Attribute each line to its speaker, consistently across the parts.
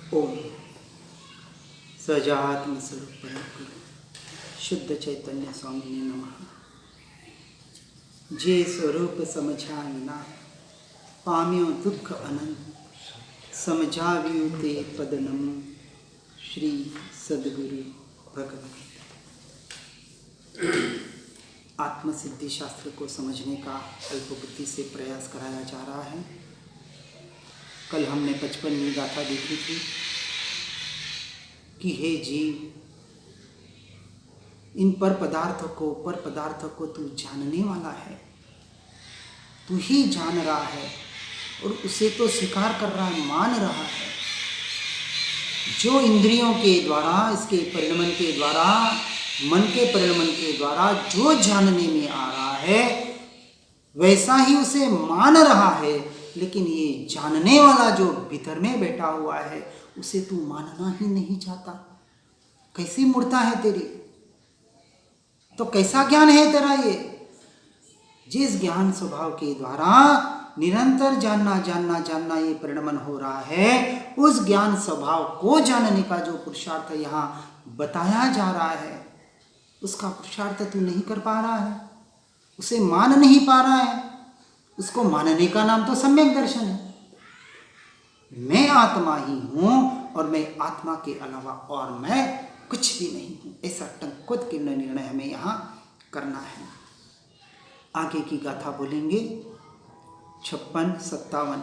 Speaker 1: ओम सजात्म स्वरूप परम गुरु शुद्ध चैतन्य स्वामी नमः। जे स्वरूप समझाय ना पाम्यो दुख अनंत समझाव्यु ते पदनम श्री सद्गुरु भगवत। आत्मसिद्धि शास्त्र को समझने का अल्पबुद्धि से प्रयास कराया जा रहा है। कल हमने 55वीं गाथा देखी थी कि हे जीव, इन पर पदार्थ को तू जानने वाला है, तू ही जान रहा है और उसे तो स्वीकार कर रहा है, मान रहा है। जो इंद्रियों के द्वारा, इसके परिणमन के द्वारा, मन के परिणमन के द्वारा जो जानने में आ रहा है वैसा ही उसे मान रहा है, लेकिन ये जानने वाला जो भीतर में बैठा हुआ है उसे तू मानना ही नहीं चाहता। कैसी मूर्ता है तेरी? तो कैसा ज्ञान है तेरा ये? जिस ज्ञान स्वभाव के द्वारा निरंतर जानना ये परिणमन हो रहा है, उस ज्ञान स्वभाव को जानने का जो पुरुषार्थ यहाँ बताया जा रहा है, उसका पुरुषार्थ तू नहीं कर पा रहा है, उसे मान नहीं पा रहा है। उसको मानने का नाम तो सम्यक दर्शन है। मैं आत्मा ही हूं और मैं आत्मा के अलावा और मैं कुछ भी नहीं हूं, ऐसा टंकुत के निर्णय हमें यहाँ करना है। आगे की गाथा बोलेंगे 56-57।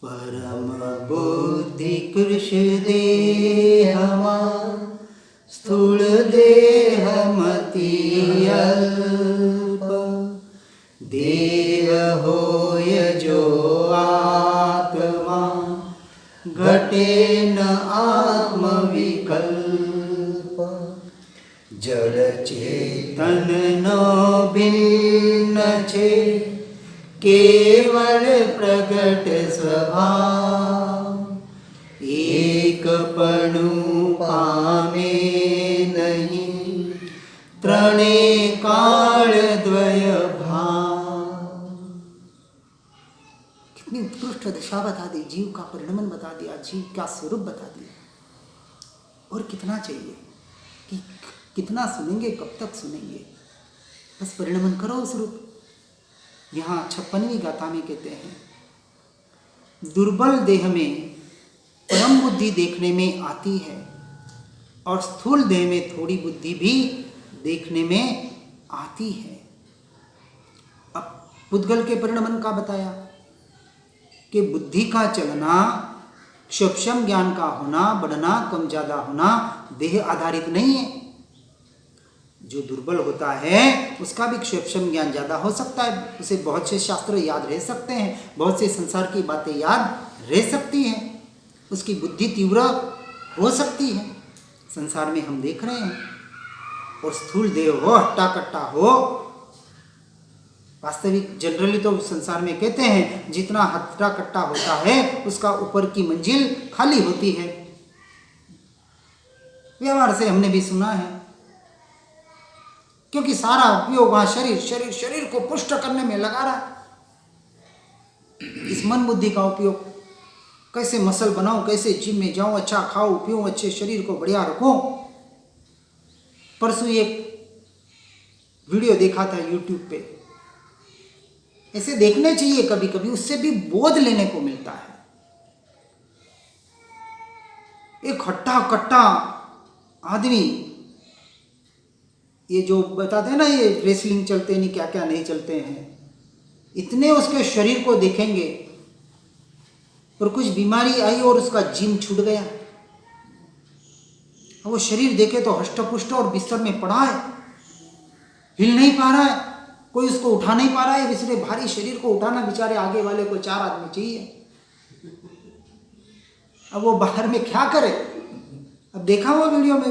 Speaker 1: परम बुद्धि कृष्ण देहमा स्थूल देह मति अल्प देह होय जो आत्मा घटे न आत्म विकल्प जड़ चेतन नो भिन्न छे केवल प्रगट स्वभाव एक पणु पामे नहीं त्रणे काल द्वय भाव। कितनी उत्कृष्ट दशा बता दी, जीव का परिणमन बता दिया, जीव का स्वरूप बता दिया। और कितना चाहिए? कि कितना सुनेंगे, कब तक सुनेंगे? बस परिणमन करो उस रूप। यहाँ 56वीं गाथा में कहते हैं, दुर्बल देह में परम बुद्धि देखने में आती है और स्थूल देह में थोड़ी बुद्धि भी देखने में आती है। अब पुद्गल के परिणमन का बताया कि बुद्धि का चलना, सूक्ष्म ज्ञान का होना, बढ़ना, कम ज्यादा होना देह आधारित नहीं है। जो दुर्बल होता है उसका भी सूक्ष्म ज्ञान ज्यादा हो सकता है, उसे बहुत से शास्त्र याद रह सकते हैं, बहुत से संसार की बातें याद रह सकती हैं, उसकी बुद्धि तीव्र हो सकती है। संसार में हम देख रहे हैं। और स्थूल देह हो, हट्टा कट्टा हो, वास्तविक जनरली तो संसार में कहते हैं जितना हट्टा कट्टा होता है उसका ऊपर की मंजिल खाली होती है। व्यवहार से हमने भी सुना है, क्योंकि सारा उपयोग वहां शरीर को पुष्ट करने में लगा रहा। इस मन बुद्धि का उपयोग कैसे मसल बनाऊं, कैसे जिम में जाऊं, अच्छा खाऊं पीऊं, अच्छे शरीर को बढ़िया रखूं। परसों एक वीडियो देखा था YouTube पे, ऐसे देखने चाहिए कभी कभी, उससे भी बोध लेने को मिलता है। एक हट्टा कट्टा आदमी, ये जो बताते हैं ना, ये रेसलिंग चलते नहीं, क्या क्या नहीं चलते हैं, इतने उसके शरीर को देखेंगे और कुछ बीमारी आई और उसका जिम छूट गया, वो शरीर देखे तो हष्टपुष्ट और बिस्तर में पड़ा है, हिल नहीं पा रहा है, कोई उसको उठा नहीं पा रहा है। इसलिए भारी शरीर को उठाना बेचारे आगे वाले को 4 आदमी चाहिए। अब वो बाहर में क्या करे? अब देखा हुआ वीडियो में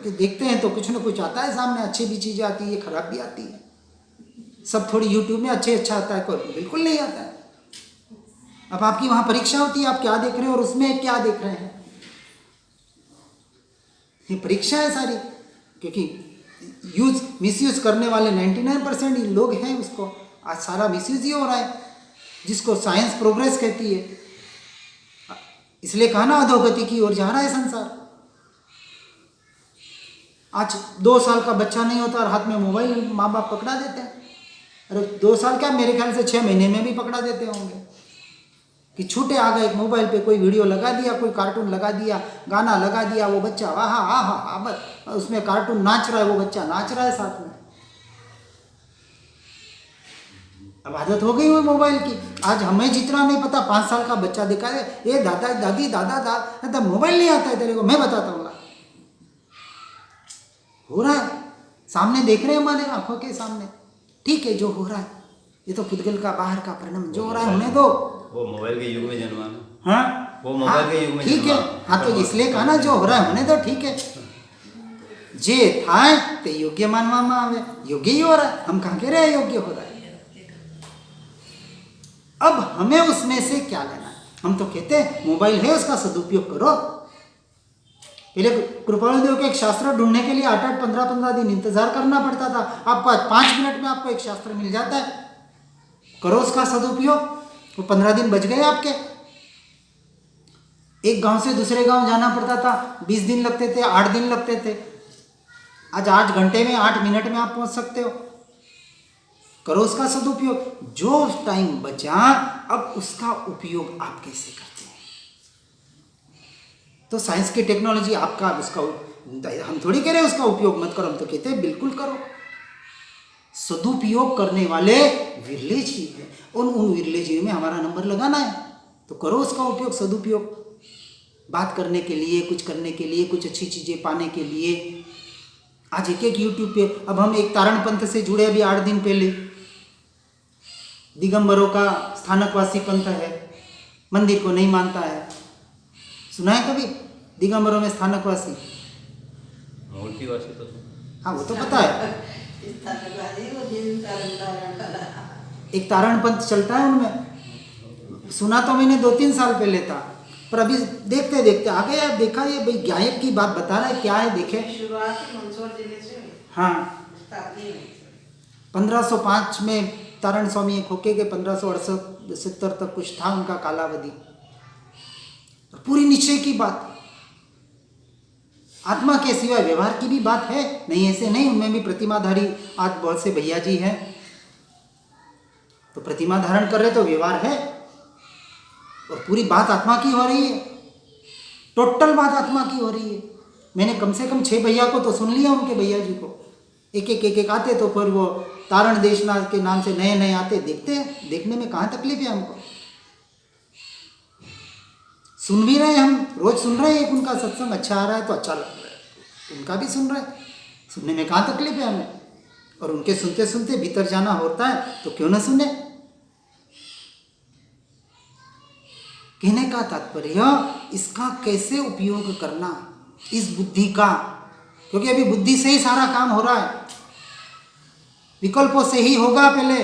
Speaker 1: देखते हैं तो कुछ ना कुछ आता है सामने, अच्छी भी चीजें आती है, खराब भी आती है। सब थोड़ी यूट्यूब में अच्छा आता है, कोई बिल्कुल नहीं आता है। अब आपकी वहां परीक्षा होती है, आप क्या देख रहे हैं और उसमें क्या देख रहे हैं, ये परीक्षा है सारी। क्योंकि मिसयूज करने वाले 99% लोग हैं, उसको आज सारा मिसयूज ही हो रहा है, जिसको साइंस प्रोग्रेस कहती है। इसलिए कहा ना अधोगति की ओर जा रहा है संसार। आज 2 साल का बच्चा नहीं होता और हाथ में मोबाइल माँ बाप पकड़ा देते हैं। अरे 2 साल क्या, मेरे ख्याल से 6 महीने में भी पकड़ा देते होंगे कि छूटे आ गए, मोबाइल पे कोई वीडियो लगा दिया, कोई कार्टून लगा दिया, गाना लगा दिया, वो बच्चा वाह आहा बस उसमें कार्टून नाच रहा है, वो बच्चा नाच रहा है साथ में। अब आदत हो गई वो मोबाइल की। आज हमें जितना नहीं पता, 5 साल का बच्चा दिखा है, ये दादा दादी दादा मोबाइल नहीं आता है तेरे को, मैं बताता हूँ। हो रहा है, सामने देख रहे हैं हमारे आंखों के सामने। ठीक है, जो हो रहा है ये तो पुद्गल का बाहर का परिणाम, जो हो रहा है होने दो। वो
Speaker 2: मोबाइल के युग में जन्मा ना।
Speaker 1: हाँ,
Speaker 2: वो मोबाइल के युग में
Speaker 1: ठीक है। हाँ, तो इसलिए कहा ना जो हो रहा है होने दो, ठीक है। जे था ते योग्य मानवा आवे, योग्य ही हो रहा है, हम कहाँ कह रहे हैं योग्य हो रहा है। अब हमें उसमें से क्या लेना है? हम तो कहते हैं मोबाइल है, उसका सदुपयोग करो। पहले कृपालुदेव के एक शास्त्र ढूंढने के लिए 8-8, 15-15 दिन इंतजार करना पड़ता था। आपको आज 5 मिनट में आपको एक शास्त्र मिल जाता है, करो उसका सदुपयोग। वो 15 दिन बच गए आपके। एक गांव से दूसरे गांव जाना पड़ता था, 20 दिन लगते थे, 8 दिन लगते थे। आज 8 घंटे में 8 मिनट में आप पहुंच सकते हो। करो उसका सदुपयोग। जो टाइम बचा, अब उसका उपयोग आप कैसे करते हैं? तो साइंस की टेक्नोलॉजी आपका उसका, हम थोड़ी कह रहे हैं उसका उपयोग मत करो, हम तो कहते हैं बिल्कुल करो। सदुपयोग करने वाले विरले जीव है, उन विरले जीव में हमारा नंबर लगाना है, तो करो उसका उपयोग, सदुपयोग। बात करने के लिए, कुछ करने के लिए, कुछ अच्छी चीज़ें पाने के लिए। आज एक यूट्यूब पे, अब हम एक तारण पंथ से जुड़े, अभी 8 दिन पहले। दिगंबरों का स्थानकवासी पंथ है, मंदिर को नहीं मानता है। सुना है कभी दिगंबरों में स्थानकवासी?
Speaker 2: मूर्तिवासी तो
Speaker 1: हाँ, वो तो पता है। एक तारण पंथ चलता है उनमें। सुना तो मैंने 2-3 साल पहले था, पर अभी देखते देखते आ गया। देखा ये भाई गायक की बात बता रहा है, क्या है देखे। हाँ, 1505 में तारण स्वामी एक होके के 1568 तक कुछ था उनका कालावधि। पूरी निश्चय की बात, आत्मा के सिवाय व्यवहार की भी बात है, नहीं ऐसे नहीं। उनमें भी प्रतिमाधारी आज बहुत से भैया जी हैं, तो प्रतिमा धारण कर रहे तो व्यवहार है, और पूरी बात आत्मा की हो रही है। टोटल बात आत्मा की हो रही है। मैंने कम से कम 6 भैया को तो सुन लिया, उनके भैया जी को। एक आते, तो फिर वो तारण देशना के नाम से नए नए आते, देखते हैं, देखने में कहाँ तकलीफ है हमको। सुन भी रहे, हम रोज सुन रहे हैं, उनका सत्संग अच्छा आ रहा है तो अच्छा लग रहा है, उनका भी सुन रहे हैं, सुनने में कहाँ तकलीफ है हमें। और उनके सुनते सुनते भीतर जाना होता है तो क्यों ना सुने। कहने का तात्पर्य, इसका कैसे उपयोग करना, इस बुद्धि का, क्योंकि अभी बुद्धि से ही सारा काम हो रहा है, विकल्पों से ही होगा। पहले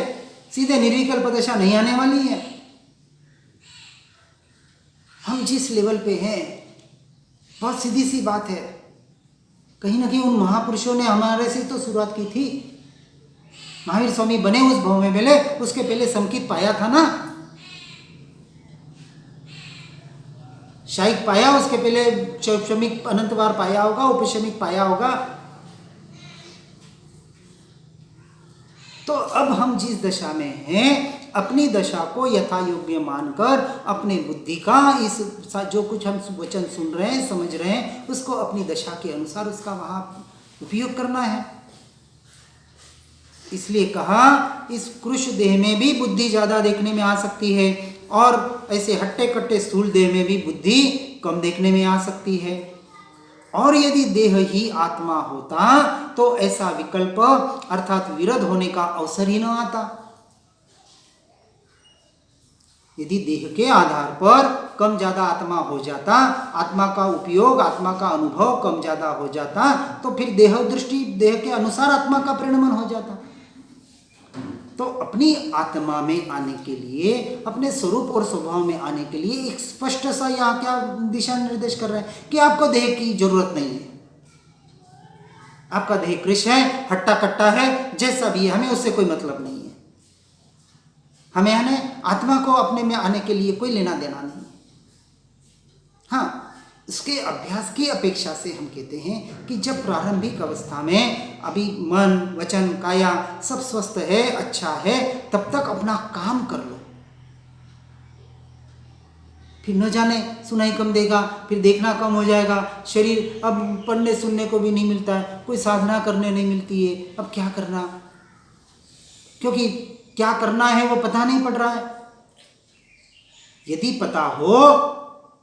Speaker 1: सीधे निर्विकल्प दशा नहीं आने वाली है। हम जिस लेवल पे हैं, बहुत सीधी सी बात है, कहीं ना कहीं उन महापुरुषों ने हमारे से तो शुरुआत की थी। महावीर स्वामी बने उस भाव में पहले, उसके पहले संकित पाया था ना, शायद पाया, उसके पहले शमिक अनंतवार पाया होगा, उपशमिक पाया होगा। तो अब हम जिस दशा में हैं, अपनी दशा को यथा योग्य मानकर अपने बुद्धि का इस जो कुछ हम वचन सुन रहे हैं, समझ रहे हैं, उसको अपनी दशा के अनुसार उसका वहाँ उपयोग करना है। इसलिए कहा, इस कृश देह में भी बुद्धि ज़्यादा देखने में आ सकती है, और ऐसे हट्टे कट्टे स्थूल देह में भी बुद्धि कम देखने में आ सकती है। और यदि देह ही आत्मा होता तो ऐसा विकल्प अर्थात विरोध होने का अवसर ही न आता। यदि देह के आधार पर कम ज्यादा आत्मा हो जाता, आत्मा का उपयोग, आत्मा का अनुभव कम ज्यादा हो जाता, तो फिर देह दृष्टि, देह के अनुसार आत्मा का परिणमन हो जाता। तो अपनी आत्मा में आने के लिए, अपने स्वरूप और स्वभाव में आने के लिए एक स्पष्ट सा यहाँ क्या दिशा निर्देश कर रहे हैं कि आपको देह की जरूरत नहीं है। आपका देह कृश है, हट्टा कट्टा है, जैसा भी है, हमें उससे कोई मतलब नहीं है। हमें आत्मा को अपने में आने के लिए कोई लेना देना नहीं है। उसके अभ्यास की अपेक्षा से हम कहते हैं कि जब प्रारंभिक अवस्था में अभी मन वचन काया सब स्वस्थ है, अच्छा है, तब तक अपना काम कर लो। फिर न जाने सुनाई कम देगा, फिर देखना कम हो जाएगा, शरीर अब पढ़ने सुनने को भी नहीं मिलता है, कोई साधना करने नहीं मिलती है, अब क्या करना, क्योंकि क्या करना है वो पता नहीं पड़ रहा है। यदि पता हो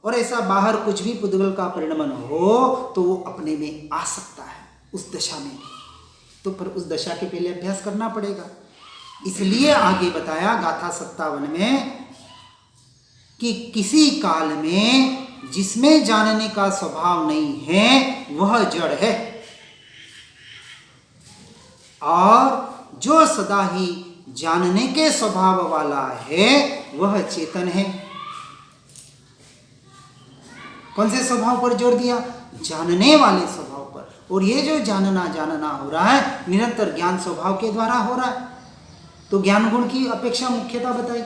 Speaker 1: और ऐसा बाहर कुछ भी पुद्गल का परिणमन हो तो वो अपने में आ सकता है उस दशा में भी, तो पर उस दशा के पहले अभ्यास करना पड़ेगा। इसलिए आगे बताया गाथा 57 में कि किसी काल में जिसमें जानने का स्वभाव नहीं है वह जड़ है, और जो सदा ही जानने के स्वभाव वाला है वह चेतन है। कौन से स्वभाव पर जोर दिया? जानने वाले स्वभाव पर। और ये जो जानना हो रहा है निरंतर ज्ञान स्वभाव के द्वारा हो रहा है, तो ज्ञान गुण की अपेक्षा मुख्यता बताई,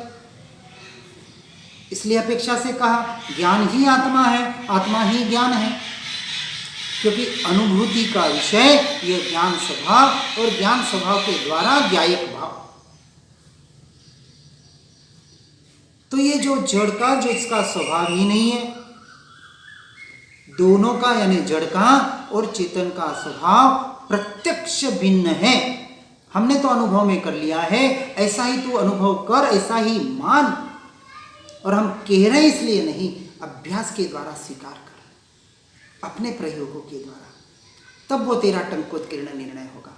Speaker 1: इसलिए अपेक्षा से कहा ज्ञान ही आत्मा है, आत्मा ही ज्ञान है, क्योंकि अनुभूति का विषय ये ज्ञान स्वभाव और ज्ञान स्वभाव के द्वारा ज्ञायक भाव। तो ये जो जड़ का जो इसका स्वभाव ही नहीं है, दोनों का यानी जड़ का और चेतन का स्वभाव प्रत्यक्ष भिन्न है। हमने तो अनुभव में कर लिया है, ऐसा ही तू अनुभव कर, ऐसा ही मान। और हम कह रहे हैं इसलिए नहीं, अभ्यास के द्वारा स्वीकार कर, अपने प्रयोगों के द्वारा, तब वो तेरा टंकोत्कीर्ण निर्णय होगा।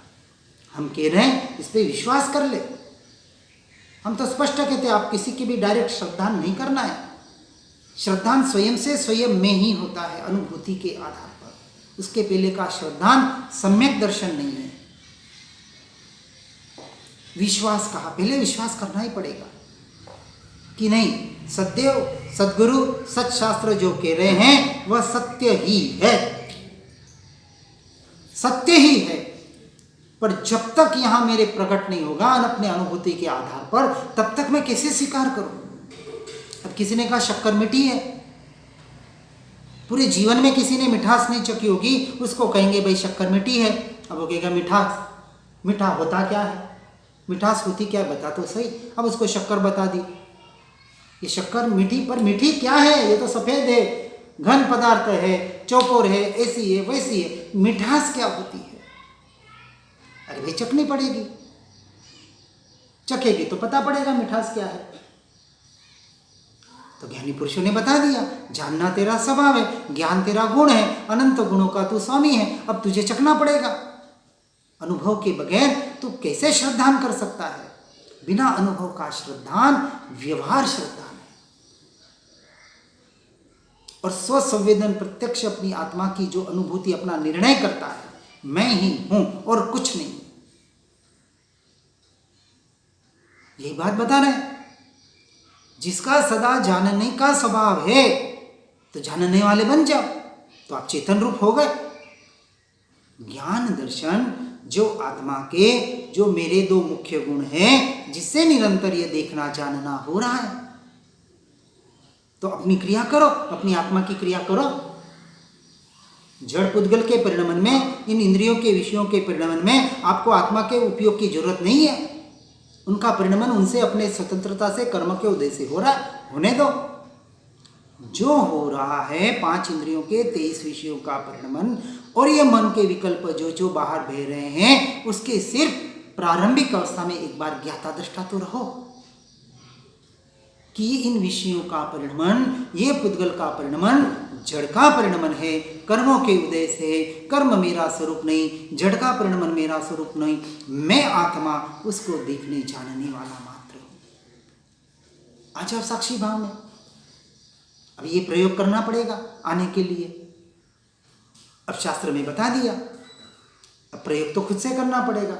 Speaker 1: हम कह रहे हैं इस पे विश्वास कर ले। हम तो स्पष्ट कहते हैं आप किसी की भी डायरेक्ट श्रद्धान नहीं करना है। श्रद्धान स्वयं से स्वयं में ही होता है, अनुभूति के आधार पर। उसके पहले का श्रद्धान सम्यक दर्शन नहीं है। विश्वास कहा, पहले विश्वास करना ही पड़ेगा कि नहीं, सदैव सद्गुरु सत्शास्त्र जो कह रहे हैं वह सत्य ही है, सत्य ही है। पर जब तक यहां मेरे प्रकट नहीं होगा अपने अनुभूति के आधार पर, तब तक मैं कैसे स्वीकार करूं? अब किसी ने कहा शक्कर मीठी है, पूरे जीवन में किसी ने मिठास नहीं चखी होगी, उसको कहेंगे भाई शक्कर मीठी है। अब वो कहेगा मिठास, मीठा होता क्या है, मिठास होती क्या है बता तो सही। अब उसको शक्कर बता दी, ये शक्कर मीठी, पर मीठी क्या है, ये तो सफेद है, घन पदार्थ है, चौकोर है, ऐसी है वैसी है, मिठास क्या होती है? अरे भाई चखनी पड़ेगी, चखेगी तो पता पड़ेगा मिठास क्या है। तो ज्ञानी पुरुषों ने बता दिया, जानना तेरा स्वभाव है, ज्ञान तेरा गुण है, अनंत गुणों का तू स्वामी है, अब तुझे चखना पड़ेगा। अनुभव के बगैर तू कैसे श्रद्धान कर सकता है? बिना अनुभव का श्रद्धान व्यवहार श्रद्धान है। और स्वसंवेदन प्रत्यक्ष अपनी आत्मा की जो अनुभूति अपना निर्णय करता है, मैं ही हूं और कुछ नहीं, यही बात बता रहे हैं। जिसका सदा जानने का स्वभाव है तो जानने वाले बन जाओ, तो आप चेतन रूप हो गए। ज्ञान दर्शन जो आत्मा के जो मेरे दो मुख्य गुण हैं, जिससे निरंतर ये देखना जानना हो रहा है, तो अपनी क्रिया करो, अपनी आत्मा की क्रिया करो। जड़ पुद्गल के परिणमन में, इन इंद्रियों के विषयों के परिणमन में आपको आत्मा के उपयोग की जरूरत नहीं है। उनका परिणमन उनसे अपने स्वतंत्रता से कर्म के उदय से हो रहा है, होने दो। जो हो रहा है 5 इंद्रियों के 23 विषयों का परिणमन और ये मन के विकल्प जो जो बाहर बह रहे हैं, उसके सिर्फ प्रारंभिक अवस्था में एक बार ज्ञाता दृष्टा तो रहो कि इन विषयों का परिणमन, ये पुद्गल का परिणमन जड़ का परिणमन है, कर्मों के उदय से। कर्म मेरा स्वरूप नहीं, जड़ का परिणमन मेरा स्वरूप नहीं, मैं आत्मा उसको देखने जानने वाला मात्र हूं। आ जाओ साक्षी भाव में। अब ये प्रयोग करना पड़ेगा आने के लिए। अब शास्त्र में बता दिया, अब प्रयोग तो खुद से करना पड़ेगा।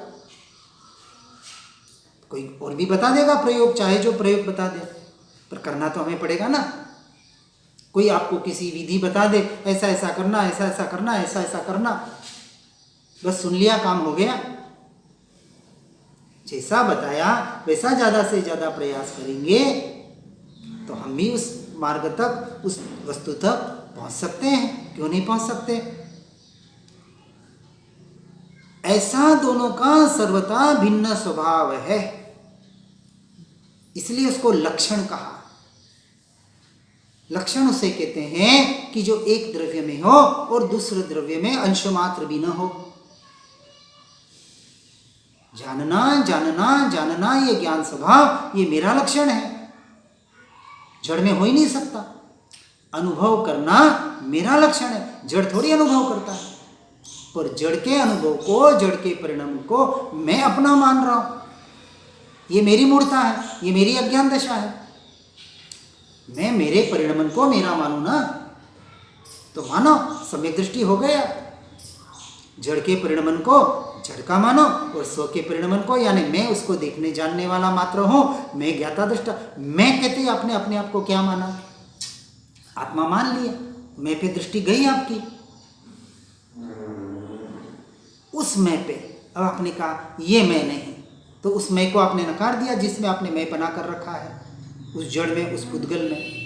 Speaker 1: कोई और भी बता देगा प्रयोग, चाहे जो प्रयोग बता दे, पर करना तो हमें पड़ेगा ना। कोई आपको किसी विधि बता दे, ऐसा ऐसा करना, ऐसा ऐसा करना, ऐसा ऐसा करना, बस सुन लिया काम हो गया। जैसा बताया वैसा ज़्यादा से ज़्यादा प्रयास करेंगे तो हम भी उस मार्ग तक, उस वस्तु तक पहुंच सकते हैं, क्यों नहीं पहुंच सकते। ऐसा दोनों का सर्वथा भिन्न स्वभाव है, इसलिए उसको लक्षण कहा। लक्षण उसे कहते हैं कि जो एक द्रव्य में हो और दूसरे द्रव्य में अंश मात्र भी न हो। जानना जानना जानना, ये ज्ञान स्वभाव, ये मेरा लक्षण है, जड़ में हो ही नहीं सकता। अनुभव करना मेरा लक्षण है, जड़ थोड़ी अनुभव करता है। पर जड़ के अनुभव को, जड़ के परिणाम को मैं अपना मान रहा हूं। ये मेरी मूर्खता है, ये मेरी अज्ञान दशा है। मैं मेरे परिणाम को मेरा मानू ना, तो मानो सम्यक दृष्टि हो गया। जड़ के परिणाम को जड़ का मानो और स्व के परिणाम को, यानी मैं उसको देखने जानने वाला मात्र हूं, मैं ज्ञाता दृष्टा। मैं कहते आपने अपने आप को क्या माना? आत्मा मान लिया, मैं पे दृष्टि गई आपकी। उस मैं पे अब आपने कहा ये मैं नहीं, तो उस मैं को आपने नकार दिया जिसमें आपने मैं बना कर रखा है, उस जड़ में, उस पुद्गल में।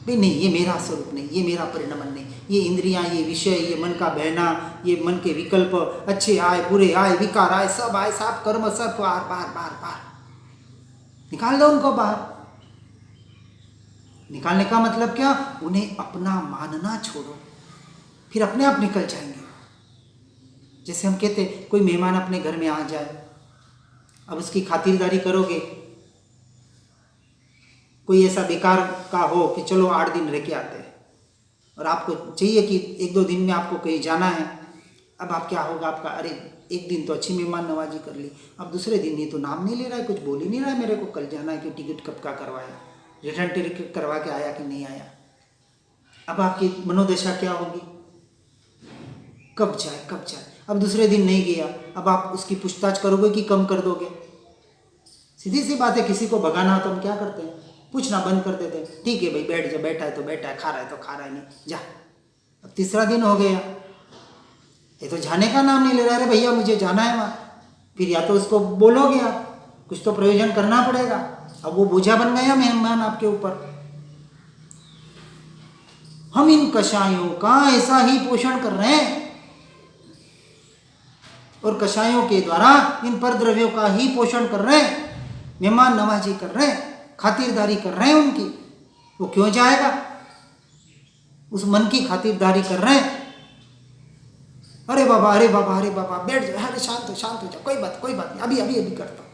Speaker 1: भाई नहीं, ये मेरा स्वरूप नहीं, ये मेरा परिणाम नहीं, ये इंद्रियां, ये विषय, ये मन का बहना, ये मन के विकल्प, अच्छे आए बुरे आए विकार आए, सब आए, सब कर्म, सब बार बार बार बार निकाल दो उनको बाहर। निकालने का मतलब क्या? उन्हें अपना मानना छोड़ो, फिर अपने आप निकल जाएंगे। जैसे हम कहते कोई मेहमान अपने घर में आ जाए, अब उसकी खातिरदारी करोगे। कोई ऐसा बेकार का हो कि चलो 8 दिन रह के आते हैं, और आपको चाहिए कि 1-2 दिन में आपको कहीं जाना है। अब आप क्या होगा आपका, अरे एक दिन तो अच्छी मेहमान नवाजी कर ली, अब दूसरे दिन ये तो नाम नहीं ले रहा है, कुछ बोल ही नहीं रहा है मेरे को कल जाना है कि टिकट कब का करवाया, रिटर्न टिकट करवा के आया कि नहीं आया। अब आपकी मनोदशा क्या होगी? कब जाए कब जाए। अब दूसरे दिन नहीं गया, अब आप उसकी पूछताछ करोगे कि कम कर दोगे? सीधी सी बात है, किसी को भगाना हो तो हम क्या करते हैं? पूछना बंद कर देते हैं। ठीक है भाई बैठ जा, बैठा है तो बैठा है, खा रहा है तो खा रहा है, नहीं जा। अब तीसरा दिन हो गया, ये तो जाने का नाम नहीं ले रहा है। भैया मुझे जाना है वहाँ, फिर या तो उसको बोलोगे आप, कुछ तो प्रयोजन करना पड़ेगा। अब वो बोझा बन गया मेहमान आपके ऊपर। हम इन कषायों का ऐसा ही पोषण कर रहे हैं, और कषायों के द्वारा इन पर द्रव्यों का ही पोषण कर रहे हैं, मेहमान नवाजी कर रहे हैं, खातिरदारी कर रहे हैं उनकी। वो क्यों जाएगा? उस मन की खातिरदारी कर रहे हैं। अरे बाबा अरे बाबा अरे बाबा बैठ जाओ, अरे शांत हो जाओ, कोई बात नहीं, अभी अभी अभी करता हूँ।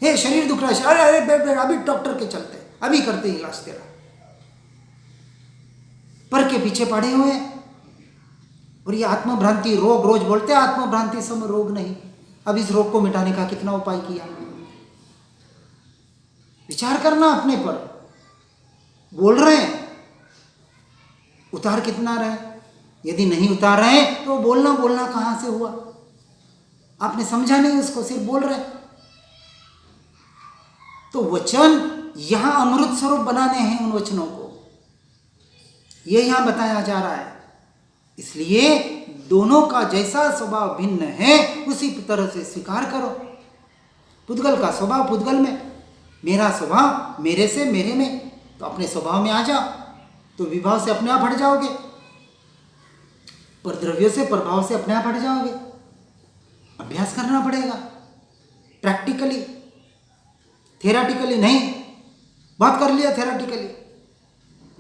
Speaker 1: हे शरीर दुख रहा है, अरे अरे बैठ बैठ, अभी डॉक्टर के चलते, अभी करते इलाज तेरा। पर के पीछे पड़े हुए हैं। और ये आत्मभ्रांति रोग, रोज बोलते हैं आत्मभ्रांति सम रोग नहीं। अब इस रोग को मिटाने का कितना उपाय किया? विचार करना अपने पर। बोल रहे हैं, उतार कितना रहे? यदि नहीं उतार रहे हैं तो बोलना कहां से हुआ? आपने समझा नहीं उसको, सिर्फ बोल रहे हैं। तो वचन यहां अमृत स्वरूप बनाने हैं उन वचनों को, ये यहां बताया जा रहा है। इसलिए दोनों का जैसा स्वभाव भिन्न है उसी तरह से स्वीकार करो। पुद्गल का स्वभाव पुद्गल में, मेरा स्वभाव मेरे से मेरे में, तो अपने स्वभाव में आ जाओ, तो विभाव से अपने आप हट जाओगे, पर द्रव्यों से प्रभाव से अपने आप हट जाओगे। अभ्यास करना पड़ेगा, प्रैक्टिकली, थेराटिकली नहीं। बात कर लिया थेराटिकली,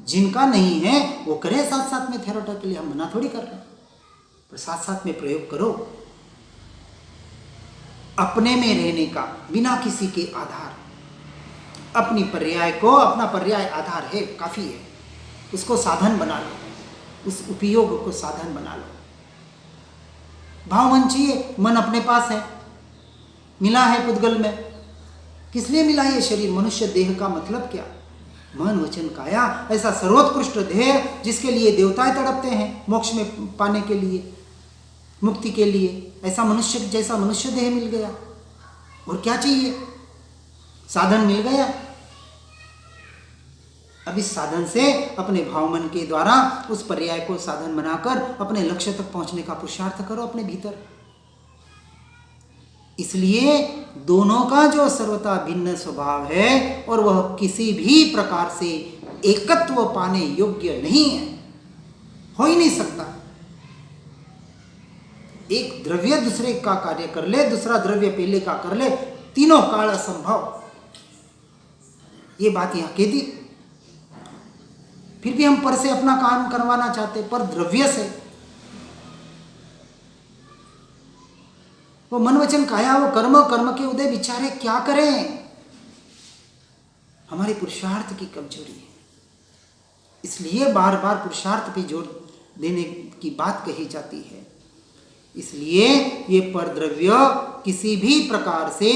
Speaker 1: जिनका नहीं है वो करें साथ साथ में थेराटिकली, हम मना थोड़ी कर रहे हैं, पर साथ साथ में प्रयोग करो। अपने में रहने का बिना किसी के आधार, अपनी पर्याय को, अपना पर्याय आधार है, काफी है, उसको साधन बना लो, उस उपयोग को साधन बना लो। भाव मन चाहिए, मन अपने पास है, मिला है पुद्गल में। किस लिए मिला ये शरीर? मनुष्य देह का मतलब क्या? मन वचन काया, ऐसा सर्वोत्कृष्ट देह जिसके लिए देवताएं तड़पते हैं मोक्ष में पाने के लिए, मुक्ति के लिए। ऐसा मनुष्य जैसा मनुष्य देह मिल गया, और क्या चाहिए? साधन मिल गया। अब इस साधन से अपने भाव मन के द्वारा उस पर्याय को साधन बनाकर अपने लक्ष्य तक पहुंचने का पुरुषार्थ करो अपने भीतर। इसलिए दोनों का जो सर्वथा भिन्न स्वभाव है और वह किसी भी प्रकार से एकत्व पाने योग्य नहीं है, हो ही नहीं सकता। एक द्रव्य दूसरे का कार्य कर ले, दूसरा द्रव्य पहले का कर ले, तीनों काल असंभव। ये बात यहां कह दी। फिर भी हम पर से अपना काम करवाना चाहते, पर द्रव्य से। वो मन वचन काया, वो कर्म, कर्म के उदय विचारे क्या करें? हमारे पुरुषार्थ की कमजोरी है। इसलिए बार बार पुरुषार्थ पे जोर देने की बात कही जाती है। इसलिए ये परद्रव्य किसी भी प्रकार से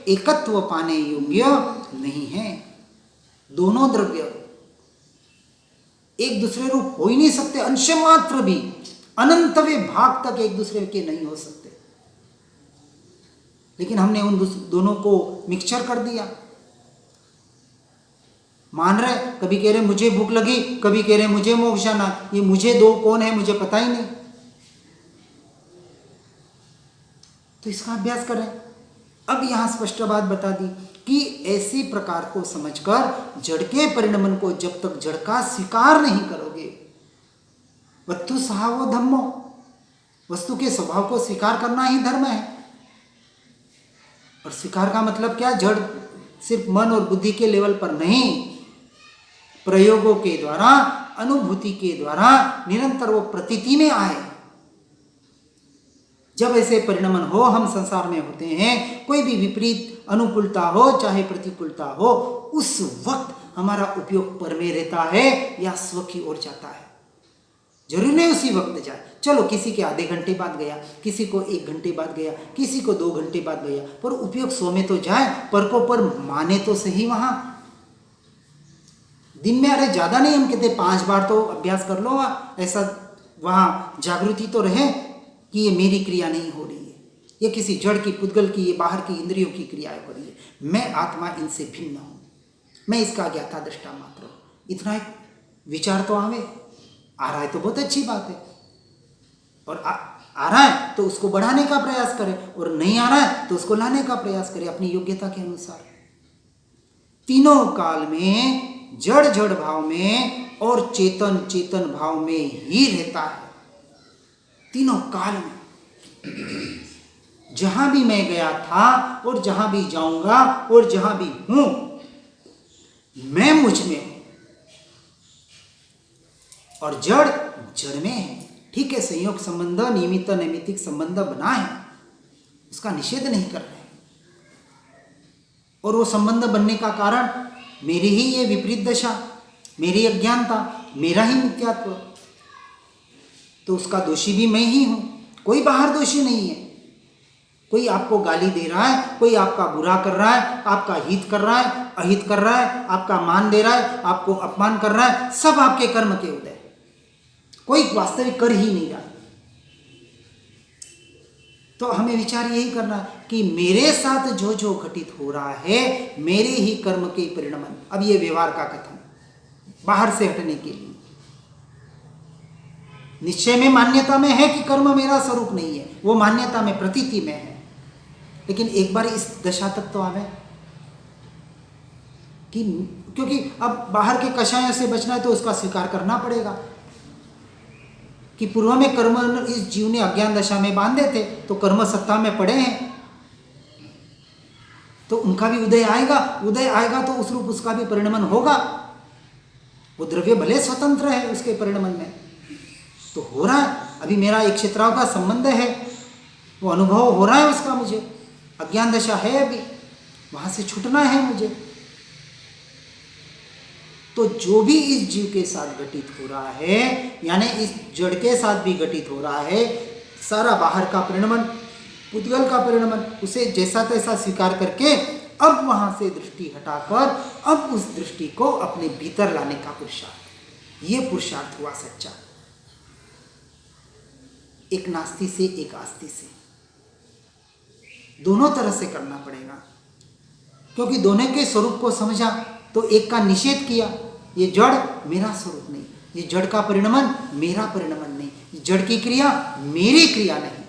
Speaker 1: एकत्व पाने योग्य नहीं है। दोनों द्रव्य एक दूसरे रूप हो ही नहीं सकते, अंश मात्र भी अनंतवें भाग तक एक दूसरे के नहीं हो सकते। लेकिन हमने उन दोनों को मिक्सचर कर दिया। मान रहे, कभी कह रहे मुझे भूख लगी, कभी कह रहे मुझे मोक्ष जाना। ये मुझे दो कौन है मुझे पता ही नहीं। तो इसका अभ्यास करें। अब यहां स्पष्ट बात बता दी कि ऐसी प्रकार को समझकर जड़ के परिणमन को जब तक जड़ का स्वीकार नहीं करोगे, वस्तु सहावो धम्मो, वस्तु के स्वभाव को स्वीकार करना ही धर्म है। और स्वीकार का मतलब क्या? जड़ सिर्फ मन और बुद्धि के लेवल पर नहीं, प्रयोगों के द्वारा, अनुभूति के द्वारा निरंतर वो प्रतीति में आए। जब ऐसे परिणमन हो, हम संसार में होते हैं, कोई भी विपरीत अनुकूलता हो चाहे प्रतिकूलता हो, उस वक्त हमारा उपयोग पर में रहता है या स्व की ओर जाता है। जरूरी नहीं उसी वक्त जाए। चलो किसी के आधे घंटे बाद गया, किसी को 1 घंटे बाद गया, किसी को 2 घंटे बाद गया, पर उपयोग स्व में तो जाए, पर को पर माने तो सही। वहां दिन में अरे ज्यादा नहीं, हम कहते 5 बार तो अभ्यास कर लो, ऐसा वहां जागृति तो रहे कि ये मेरी क्रिया नहीं हो रही है, ये किसी जड़ की, पुद्गल की, ये बाहर की इंद्रियों की क्रियाएं हो रही है, मैं आत्मा इनसे भिन्न हूं, मैं इसका ज्ञाता दृष्टा मात्र हूं। इतना एक विचार तो आवे। आ रहा है तो बहुत अच्छी बात है, और आ रहा है तो उसको बढ़ाने का प्रयास करें, और नहीं आ रहा है तो उसको लाने का प्रयास करें अपनी योग्यता के अनुसार। तीनों काल में जड़ जड़ भाव में और चेतन चेतन भाव में ही रहता है। तीनों काल में जहां भी मैं गया था और जहां भी जाऊंगा और जहां भी हूं, मैं मुझ में हूं और जड़ जड़ में है। ठीक है, संयोग संबंध, निमित्त नैमित्तिक संबंध बना है, उसका निषेध नहीं कर रहे, और वो संबंध बनने का कारण मेरी ही ये विपरीत दशा, मेरी अज्ञानता, मेरा ही मिथ्यात्व, तो उसका दोषी भी मैं ही हूं, कोई बाहर दोषी नहीं है। कोई आपको गाली दे रहा है, कोई आपका बुरा कर रहा है, आपका हित कर रहा है, अहित कर रहा है, आपका मान दे रहा है, आपको अपमान कर रहा है, सब आपके कर्म के उदय, कोई वास्तविक कर ही नहीं रहा। तो हमें विचार यही करना कि मेरे साथ जो जो घटित हो रहा है, मेरे ही कर्म के परिणमन। अब ये व्यवहार का कथन बाहर से हटने के लिए, निश्चय में मान्यता में है कि कर्म मेरा स्वरूप नहीं है, वो मान्यता में प्रतीति में है, लेकिन एक बार इस दशा तक तो आवे कि, क्योंकि अब बाहर के कषायों से बचना है तो उसका स्वीकार करना पड़ेगा कि पूर्व में कर्म इस जीव ने अज्ञान दशा में बांधे थे, तो कर्म सत्ता में पड़े हैं, तो उनका भी उदय आएगा। उदय आएगा तो उस रूप उसका भी परिणमन होगा। वो द्रव्य भले स्वतंत्र है उसके परिणमन में, तो हो रहा है। अभी मेरा एक क्षेत्राओं का संबंध है, वो अनुभव हो रहा है उसका, मुझे अज्ञान दशा है, अभी वहां से छूटना है मुझे। तो जो भी इस जीव के साथ घटित हो रहा है, यानी इस जड़ के साथ भी घटित हो रहा है, सारा बाहर का परिणमन, पुद्गल का परिणमन, उसे जैसा तैसा स्वीकार करके अब वहां से दृष्टि हटाकर अब उस दृष्टि को अपने भीतर लाने का पुरुषार्थ, ये पुरुषार्थ हुआ सच्चा। एक नास्ति से एक आस्ति से, दोनों तरह से करना पड़ेगा, क्योंकि दोनों के स्वरूप को समझा तो एक का निषेध किया, ये जड़ मेरा स्वरूप नहीं, ये जड़ का परिणमन मेरा परिणमन नहीं, जड़ की क्रिया मेरी क्रिया नहीं।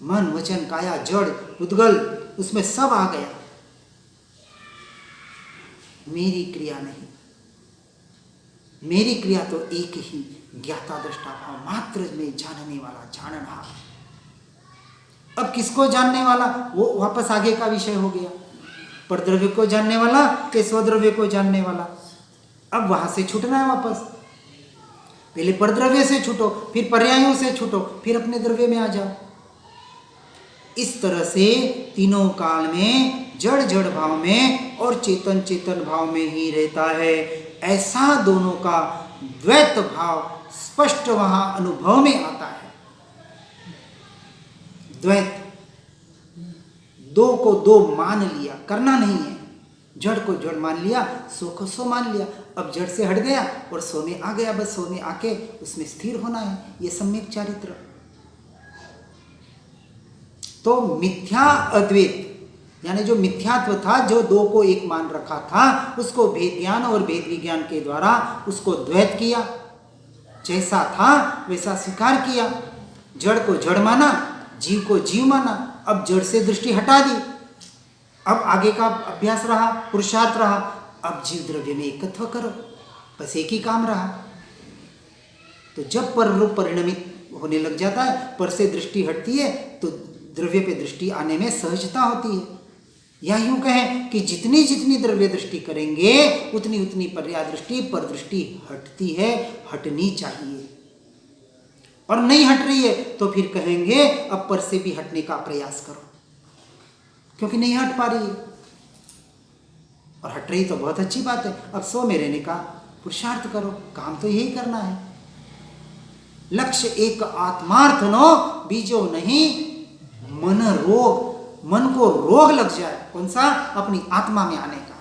Speaker 1: मन वचन काया जड़ पुद्गल उसमें सब आ गया, मेरी क्रिया नहीं, मेरी क्रिया तो एक ही, ज्ञाता दृष्टा भाव मात्र में जानने वाला जानना। अब किसको जानने वाला, वो वापस आगे का विषय हो गया। परद्रव्य को जानने वाला कि स्वद्रव्य को जानने वाला। अब वहां से छूटना है वापस। पहले परद्रव्य से छूटो, फिर पर्यायों से छूटो, फिर अपने द्रव्य में आ जाओ। इस तरह से तीनों काल में जड़ जड़ भाव में और चेतन चेतन भाव में ही रहता है। ऐसा दोनों का द्वैत भाव स्पष्ट वहां अनुभव में आता है। द्वैत, दो को दो मान लिया, करना नहीं है। जड़ को जड़ मान लिया, सो को सो मान लिया। अब जड़ से हट गया और सो में आ गया, बस सो में आके उसमें स्थिर होना है। ये सम्यक चारित्र। तो मिथ्या अद्वैत यानी जो मिथ्यात्व था, जो दो को एक मान रखा था, उसको भेद ज्ञान और भेद विज्ञान के द्वारा उसको द्वैत किया। जैसा था वैसा स्वीकार किया। जड़ को जड़ माना, जीव को जीव माना। अब जड़ से दृष्टि हटा दी। अब आगे का अभ्यास रहा, पुरुषार्थ रहा। अब जीव द्रव्य में एकत्व करो, बस एक ही काम रहा। तो जब पर रूप परिणमित होने लग जाता है, पर से दृष्टि हटती है, तो द्रव्य पे दृष्टि आने में सहजता होती है। या यूं कहें कि जितनी जितनी द्रव्य दृष्टि करेंगे उतनी उतनी पर्याय दृष्टि पर दृष्टि हटती है, हटनी चाहिए। और नहीं हट रही है तो फिर कहेंगे अब पर से भी हटने का प्रयास करो, क्योंकि नहीं हट पा रही है। और हट रही तो बहुत अच्छी बात है। अब सो में रहने का पुरुषार्थ करो, काम तो यही करना है। लक्ष्य एक आत्मार्थ नो, बीजो नहीं मन रोग। मन को रोग लग जाए, कौन सा, अपनी आत्मा में आने का।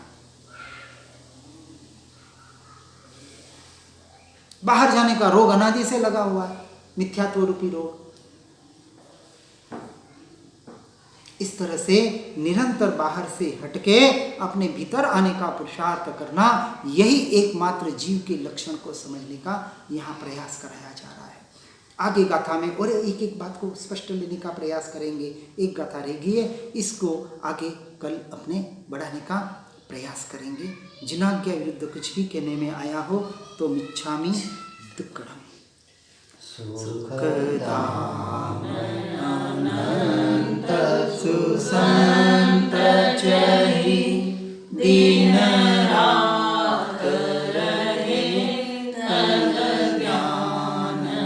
Speaker 1: बाहर जाने का रोग अनादि से लगा हुआ है, मिथ्यात्व रूपी रोग। इस तरह से निरंतर बाहर से हटके अपने भीतर आने का पुरुषार्थ करना, यही एकमात्र जीव के लक्षण को समझने का यहाँ प्रयास कराया जा रहा है। आगे गाथा में और एक एक बात को स्पष्ट लेने का प्रयास करेंगे। एक गाथा रह गई है, इसको आगे कल अपने बढ़ाने का प्रयास करेंगे। जिनाज्ञा विरुद्ध कुछ भी कहने में आया हो तो मिच्छामि दुक्कडम। सुखदाम अनंत सुसंत चहि दीन राख रहे तन ज्ञानमय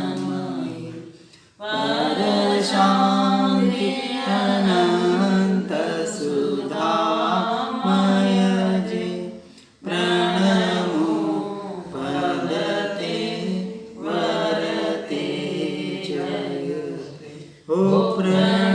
Speaker 1: पर शांति अनंत सुधामय जे प्रणमो पदते वरते जयते। ओ प्रण